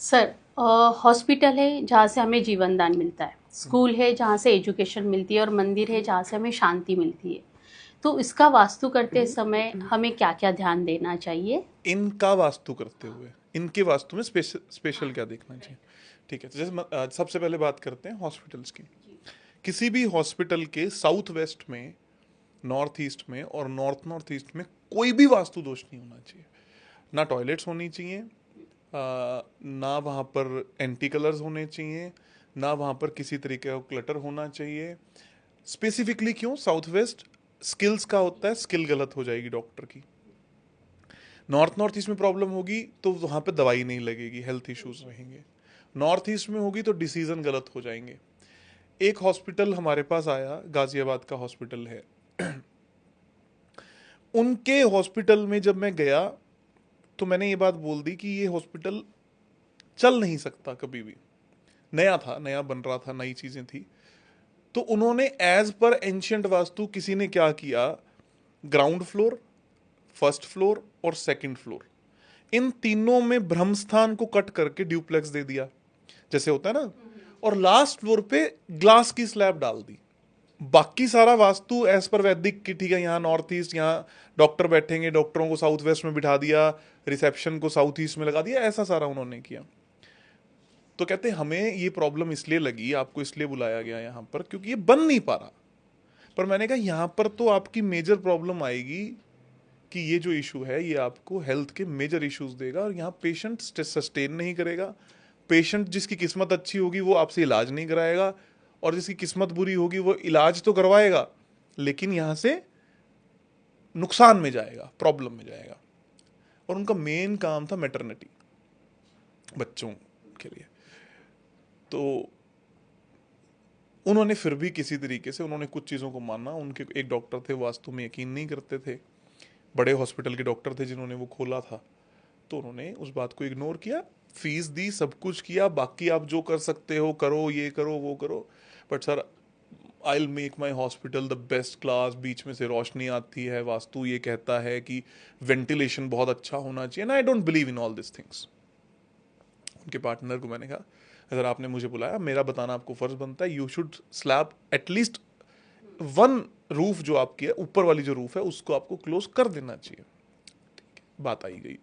Sir, hospital है जहाँ से हमें जीवन दान मिलता है, स्कूल है जहाँ से एजुकेशन मिलती है और मंदिर है जहाँ से हमें शांति मिलती है। तो इसका वास्तु करते समय हमें क्या क्या ध्यान देना चाहिए? इनका वास्तु करते हुए इनके वास्तु में स्पेशल क्या देखना चाहिए? ठीक है, तो जैसे सबसे पहले बात करते हैं हॉस्पिटल्स की। किसी भी हॉस्पिटल के साउथ वेस्ट में, नॉर्थ ईस्ट में और नॉर्थ ईस्ट में कोई भी वास्तु दोष नहीं होना चाहिए। ना टॉयलेट्स होनी चाहिए, ना वहाँ पर एंटी कलर्स होने चाहिए, ना वहाँ पर किसी तरीके का क्लटर होना चाहिए। स्पेसिफिकली क्यों साउथ वेस्ट? स्किल्स का होता है, स्किल गलत हो जाएगी डॉक्टर की। नॉर्थ ईस्ट में प्रॉब्लम होगी तो वहाँ पे दवाई नहीं लगेगी, हेल्थ इश्यूज रहेंगे। नॉर्थ ईस्ट में होगी तो डिसीजन गलत हो जाएंगे। एक हॉस्पिटल हमारे पास आया, गाजियाबाद का हॉस्पिटल है। उनके हॉस्पिटल में जब मैं गया तो मैंने ये बात बोल दी कि ये हॉस्पिटल चल नहीं सकता कभी भी। नया था, नया बन रहा था, नई चीजें थी। तो उन्होंने एज पर एंशियंट वास्तु किसी ने क्या किया, ग्राउंड फ्लोर, फर्स्ट फ्लोर और सेकंड फ्लोर, इन तीनों में ब्रह्मस्थान को कट करके ड्यूप्लेक्स दे दिया, जैसे होता है ना। और लास्ट फ्लोर पे ग्लास की स्लैब डाल दी। बाकी सारा वास्तु एज पर वैदिक की, ठीक है, यहाँ नॉर्थ ईस्ट, यहाँ डॉक्टर बैठेंगे, डॉक्टरों को साउथ वेस्ट में बिठा दिया, रिसेप्शन को साउथ ईस्ट में लगा दिया, ऐसा सारा उन्होंने किया। तो कहते हमें ये प्रॉब्लम इसलिए लगी, आपको इसलिए बुलाया गया यहाँ पर क्योंकि ये बन नहीं पा रहा। पर मैंने कहा यहाँ पर तो आपकी मेजर प्रॉब्लम आएगी कि ये जो इशू है ये आपको हेल्थ के मेजर इश्यूज देगा और यहाँ पेशेंट सस्टेन नहीं करेगा। पेशेंट जिसकी किस्मत अच्छी होगी वो आपसे इलाज नहीं कराएगा, और जिसकी किस्मत बुरी होगी वो इलाज तो करवाएगा लेकिन यहाँ से नुकसान में जाएगा, प्रॉब्लम में जाएगा। और उनका मेन काम था मैटरनिटी, बच्चों के लिए। तो उन्होंने फिर भी किसी तरीके से उन्होंने कुछ चीज़ों को माना। उनके एक डॉक्टर थे, वास्तु में यकीन नहीं करते थे, बड़े हॉस्पिटल के डॉक्टर थे जिन्होंने वो खोला था। तो उन्होंने उस बात को इग्नोर किया, फीस दी, सब कुछ किया, बाकी आप जो कर सकते हो करो, ये करो वो करो, but sir I will make my hospital the best class. बीच में से रोशनी आती है, वास्तु ये कहता है कि वेंटिलेशन बहुत अच्छा होना चाहिए, ना I don't believe in all this things. उनके पार्टनर को मैंने कहा अगर आपने मुझे बुलाया, मेरा बताना आपको फर्ज बनता है, you should slab at least one roof जो आपकी है, ऊपर वाली जो रूफ है उसको आपको क्लोज कर देना चाहिए। बात आई गई।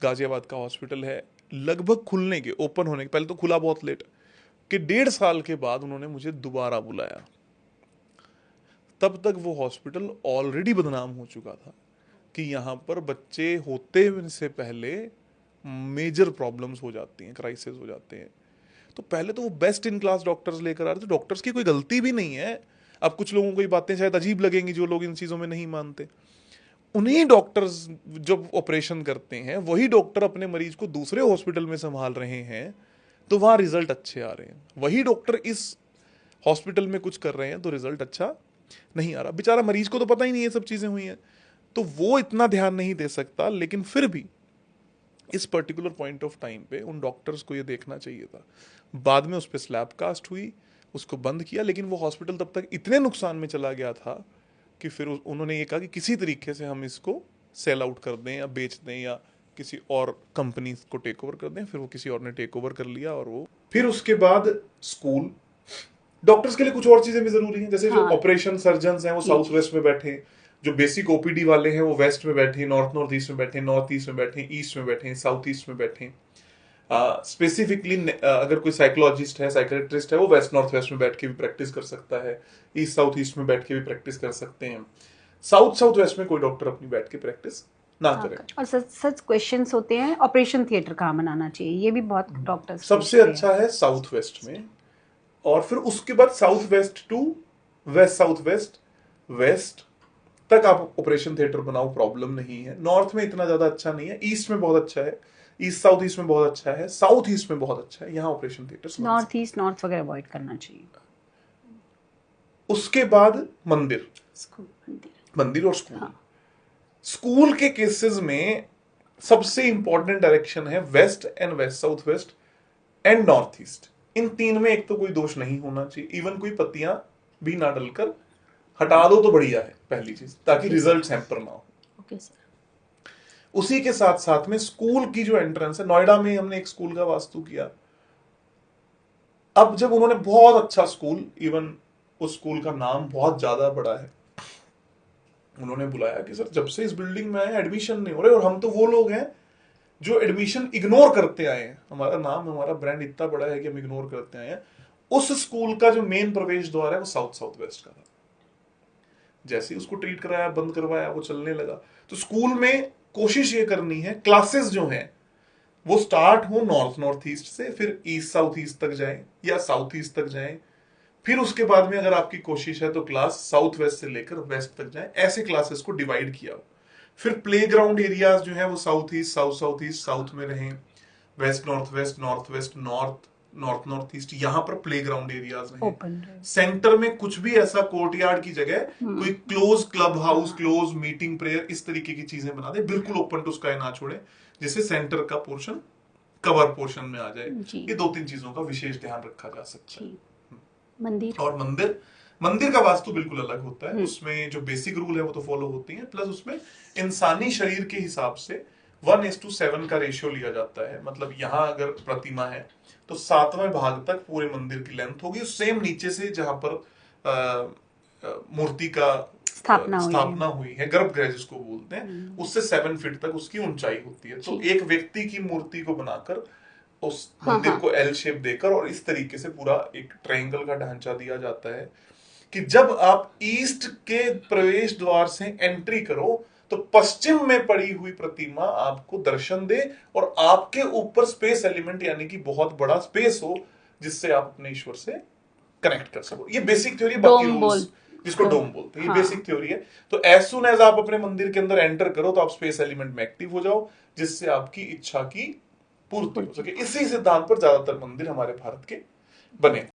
गाजियाबाद का हॉस्पिटल है, लगभग खुलने के, ओपन होने के पहले तो खुला बहुत लेट, कि 1.5 साल के बाद उन्होंने मुझे दोबारा बुलाया। तब तक वो हॉस्पिटल ऑलरेडी बदनाम हो चुका था कि यहाँ पर बच्चे होते से पहले मेजर प्रॉब्लम्स हो जाती हैं, क्राइसिस हो जाते हैं। तो पहले तो वो बेस्ट इन क्लास डॉक्टर्स लेकर आ रहे थे, डॉक्टर्स की कोई गलती भी नहीं है। अब कुछ लोगों को ये बातें शायद अजीब लगेंगी जो लोग इन चीज़ों में नहीं मानते। उन्हीं डॉक्टर्स जब ऑपरेशन करते हैं वही डॉक्टर अपने मरीज को दूसरे हॉस्पिटल में संभाल रहे हैं तो वहां रिजल्ट अच्छे आ रहे हैं। वही डॉक्टर इस हॉस्पिटल में कुछ कर रहे हैं तो रिजल्ट अच्छा नहीं आ रहा। बेचारा मरीज को तो पता ही नहीं ये सब चीजें हुई हैं, तो वो इतना ध्यान नहीं दे सकता। लेकिन फिर भी इस पर्टिकुलर पॉइंट ऑफ टाइम पे उन डॉक्टर्स को ये देखना चाहिए था। बाद में उस पर स्लैब कास्ट हुई, उसको बंद किया, लेकिन वो हॉस्पिटल तब तक इतने नुकसान में चला गया था कि फिर उन्होंने ये कहा कि किसी तरीके से हम इसको सेल आउट कर दें या बेच दें या किसी और कंपनी को टेक ओवर कर दें। फिर वो किसी और ने टेक ओवर कर लिया। और वो फिर उसके बाद स्कूल, डॉक्टर्स के लिए कुछ और चीजें भी जरूरी हैं, जैसे जो हाँ ऑपरेशन सर्जन हैं वो जी साउथ जी। वेस्ट में बैठे हैं, जो बेसिक ओपीडी वाले हैं वो वेस्ट में बैठे, नॉर्थ ईस्ट में बैठे, नॉर्थ ईस्ट में बैठे, ईस्ट में बैठे, साउथ ईस्ट में बैठे। स्पेसिफिकली अगर कोई साइकोलॉजिस्ट है, साइकेट्रिस्ट है, वो वेस्ट नॉर्थ वेस्ट में बैठ के भी प्रैक्टिस कर सकता है, ईस्ट साउथ ईस्ट में बैठ के भी प्रैक्टिस कर सकते हैं। साउथ वेस्ट में कोई डॉक्टर अपनी बैठ के प्रैक्टिस ना करे। और सच सच क्वेश्चंस होते हैं, ऑपरेशन थिएटर कहाँ बनाना चाहिए, ये भी बहुत डॉक्टर्स सबसे अच्छा है साउथ वेस्ट में, और फिर उसके बाद south west to west, south west, west तक आप ऑपरेशन थिएटर बनाओ, प्रॉब्लम नहीं है। नॉर्थ में इतना ज्यादा अच्छा नहीं है, ईस्ट में बहुत अच्छा है, ईस्ट साउथ ईस्ट में बहुत अच्छा है, साउथ ईस्ट में बहुत अच्छा है, यहाँ operation theatre. North east, north वगैरह अवॉइड करना चाहिए। उसके बाद मंदिर, स्कूल, मंदिर, मंदिर और स्कूल। हाँ स्कूल के केसेस में सबसे इंपॉर्टेंट डायरेक्शन है west and west, south west and north east. इन तीन में एक तो कोई दोष नहीं होना चाहिए, इवन कोई पत्तियां भी ना डलकर हटा दो तो बढ़िया है, पहली चीज, ताकि रिजल्ट हैम्पर ना हो। Okay sir. उसी के साथ साथ में स्कूल की जो एंट्रेंस है, नोएडा में हमने एक स्कूल का वास्तु किया। अब जब उन्होंने बहुत अच्छा स्कूल, इवन उस स्कूल का नाम बहुत ज्यादा बड़ा है, उन्होंने बुलाया कि सर जब से इस बिल्डिंग में आए एडमिशन नहीं हो रहे, और हम तो वो लोग हैं जो एडमिशन इग्नोर करते आए हैं, हमारा नाम हमारा ब्रांड इतना बड़ा है कि हम इग्नोर करते आए हैं। उस स्कूल का जो मेन प्रवेश द्वार है वो साउथ साउथ वेस्ट का था। जैसे ही उसको ट्रीट कराया, बंद करवाया, वो चलने लगा। तो स्कूल में कोशिश ये करनी है क्लासेस जो हैं वो स्टार्ट हो नॉर्थ नॉर्थ ईस्ट से, फिर ईस्ट साउथ ईस्ट तक जाए या साउथ ईस्ट तक जाए, फिर उसके बाद में अगर आपकी कोशिश है तो क्लास साउथ वेस्ट से लेकर वेस्ट तक जाए, ऐसे क्लासेस को डिवाइड किया हो। फिर प्लेग्राउंड एरियाज जो है वो south east south east south में रहें, west north west north north east, यहाँ पर प्लेग्राउंड एरियाज रहें। सेंटर में कुछ भी ऐसा कोर्टयार्ड की जगह कोई close club house, close meeting prayer, इस तरीके की चीजें बना दे, बिल्कुल ओपन टू स्काई ना छोड़े, जिससे सेंटर का पोर्शन कवर पोर्शन में आ जाए। ये 2-3 चीजों का विशेष ध्यान रखा जा सकता है। मंदिर और मंदिर का वास्तु बिल्कुल अलग होता है। उसमें जो बेसिक रूल है वो तो फॉलो होती है, प्लस उसमें इंसानी शरीर के हिसाब से 1:7 का रेशियो लिया जाता है। मतलब यहाँ अगर प्रतिमा है तो 7वें भाग तक पूरे मंदिर की लेंथ होगी, सेम नीचे से जहां पर मूर्ति का स्थापना हुई है, गर्भगृह जिसको बोलते हैं, उससे 7 फीट तक उसकी ऊंचाई होती है। तो एक व्यक्ति की मूर्ति को बनाकर उस मंदिर को एल शेप देकर और इस तरीके से पूरा एक ट्रायंगल का ढांचा दिया जाता है कि जब आप ईस्ट के प्रवेश द्वार से एंट्री करो तो पश्चिम में पड़ी हुई प्रतिमा आपको दर्शन दे और आपके ऊपर स्पेस एलिमेंट यानी कि बहुत बड़ा स्पेस हो जिससे आप अपने ईश्वर से कनेक्ट कर सको। ये बेसिक थ्योरी, बाकी रूल्स जिसको डोम बोलते हैं, ये बेसिक थ्योरी है। तो एज सुन एज आप अपने मंदिर के अंदर एंटर करो तो आप स्पेस एलिमेंट में एक्टिव हो जाओ, जिससे आपकी इच्छा की पूर्ति हो सके। इसी सिद्धांत पर ज्यादातर मंदिर हमारे भारत के बने।